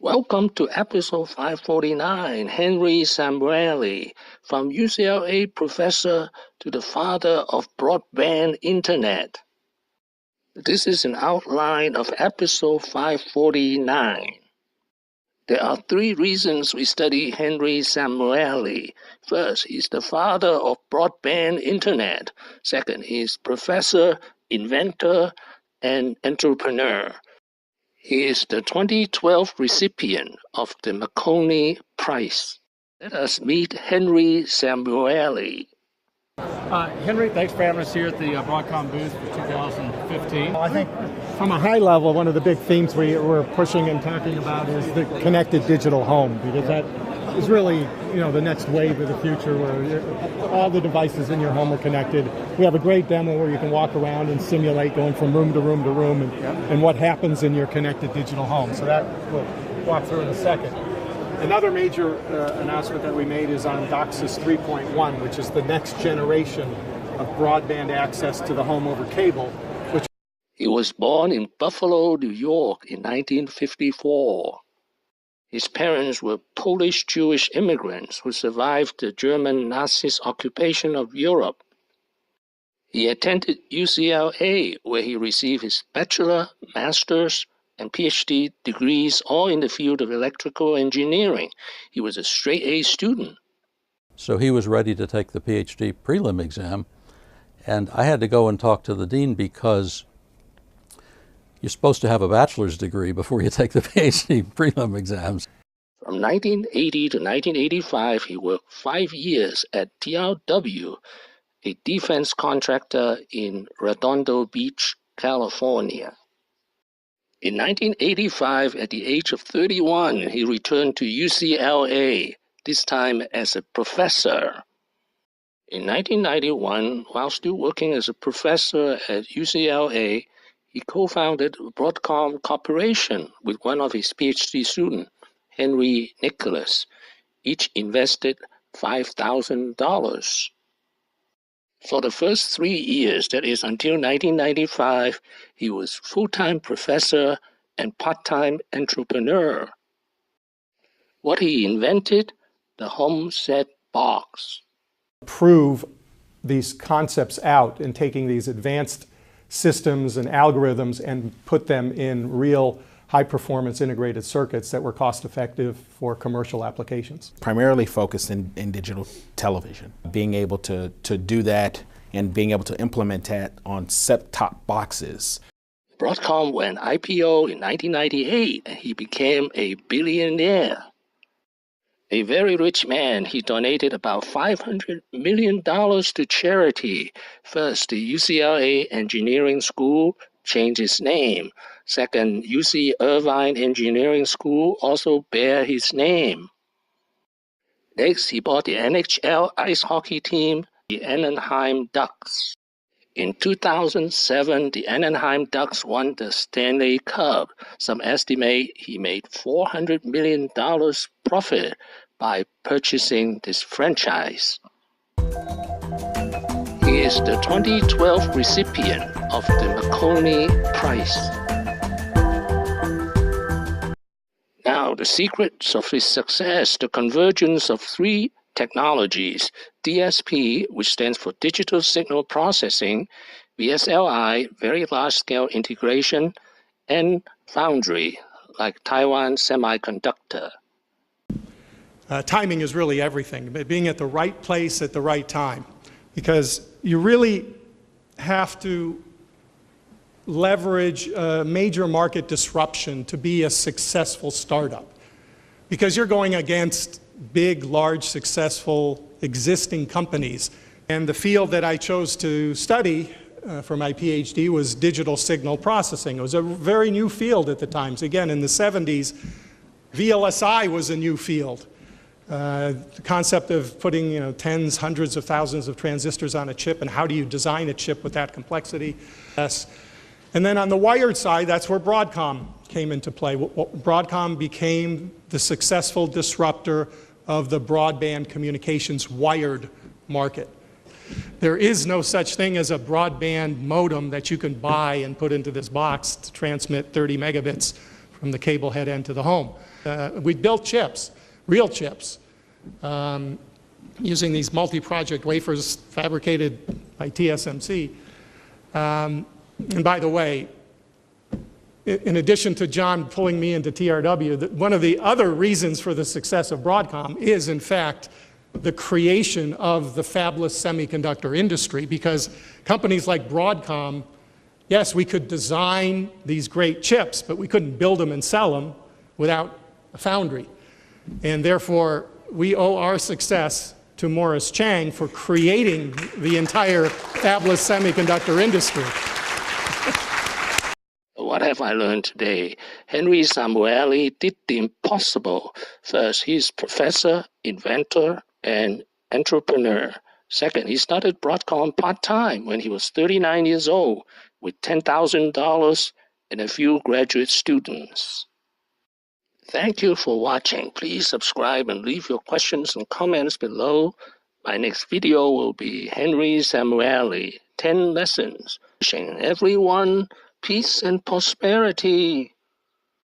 Welcome to episode 549, HenrySamueli, from UCLA professor to the father of broadband internet. This is an outline of episode 549. There are three reasons we study HenrySamueli. First, he's the father of broadband internet. Second, he's professor, inventor, and entrepreneur. He is the 2012 recipient of the Marconi Prize. Let us meet HenrySamueli. Henry, thanks for having us here at the Broadcom booth for 2015. I think from a high level, one of the big themes we're pushing and talking about is the connected digital home, because that is really, the next wave of the future where all the devices in your home are connected. We have a great demo where you can walk around and simulate going from room to room to room and what happens in your connected digital home. So that we'll walk through in a second. Another major announcement that we made is on DOCSIS 3.1, which is the next generation of broadband access to the home over cable. He was born in Buffalo, New York in 1954. His parents were Polish Jewish immigrants who survived the German Nazis' occupation of Europe. He attended UCLA, where he received his bachelor, master's, and PhD degrees, all in the field of electrical engineering. He was a straight-A student. So he was ready to take the PhD prelim exam, and I had to go and talk to the dean because you're supposed to have a bachelor's degree before you take the PhD prelim exams. From 1980 to 1985, he worked 5 years at TRW, a defense contractor in Redondo Beach, California. In 1985, at the age of 31, he returned to UCLA, this time as a professor. In 1991, while still working as a professor at UCLA, he co-founded Broadcom Corporation with one of his PhD students, Henry Nicholas. Each invested $5,000. For the first 3 years, that is until 1995, he was full-time professor and part-time entrepreneur. What he invented? The home set box. Prove these concepts out and taking these advanced systems and algorithms and put them in real high-performance integrated circuits that were cost-effective for commercial applications. Primarily focused in digital television. Being able to do that and being able to implement that on set-top boxes. Broadcom went IPO in 1998, and he became a billionaire. A very rich man, he donated about $500 million to charity. First, the UCLA Engineering School changed its name. Second, UC Irvine Engineering School also bear his name. Next, he bought the NHL ice hockey team, the Anaheim Ducks. In 2007, the Anaheim Ducks won the Stanley Cup. Some estimate he made $400 million profit by purchasing this franchise. He is the 2012 recipient of the Marconi Prize. Now, the secrets of his success, the convergence of three technologies: DSP, which stands for Digital Signal Processing, VSLI, Very Large-Scale Integration, and Foundry, like Taiwan Semiconductor. Timing is really everything, being at the right place at the right time, because you really have to leverage a major market disruption to be a successful startup, because you're going against big, large, successful existing companies. And the field that I chose to study for my PhD was digital signal processing. It was a very new field at the time. So again, in the 70s, VLSI was a new field. The concept of putting tens, hundreds of thousands of transistors on a chip, and how do you design a chip with that complexity. And then on the wired side, that's where Broadcom came into play. Broadcom became the successful disruptor of the broadband communications wired market. There is no such thing as a broadband modem that you can buy and put into this box to transmit 30 megabits from the cable head end to the home. We built chips, real chips, using these multi-project wafers fabricated by TSMC. And by the way, in addition to John pulling me into TRW, one of the other reasons for the success of Broadcom is, in fact, the creation of the fabless semiconductor industry, because companies like Broadcom, yes, we could design these great chips, but we couldn't build them and sell them without a foundry. And therefore, we owe our success to Morris Chang for creating the entire fabless semiconductor industry. What have I learned today? HenrySamueli did the impossible. First, he's professor, inventor, and entrepreneur. Second, he started Broadcom part-time when he was 39 years old with $10,000 and a few graduate students. Thank you for watching. Please subscribe and leave your questions and comments below. My next video will be HenrySamueli, 10 lessons. Wishing everyone peace and prosperity.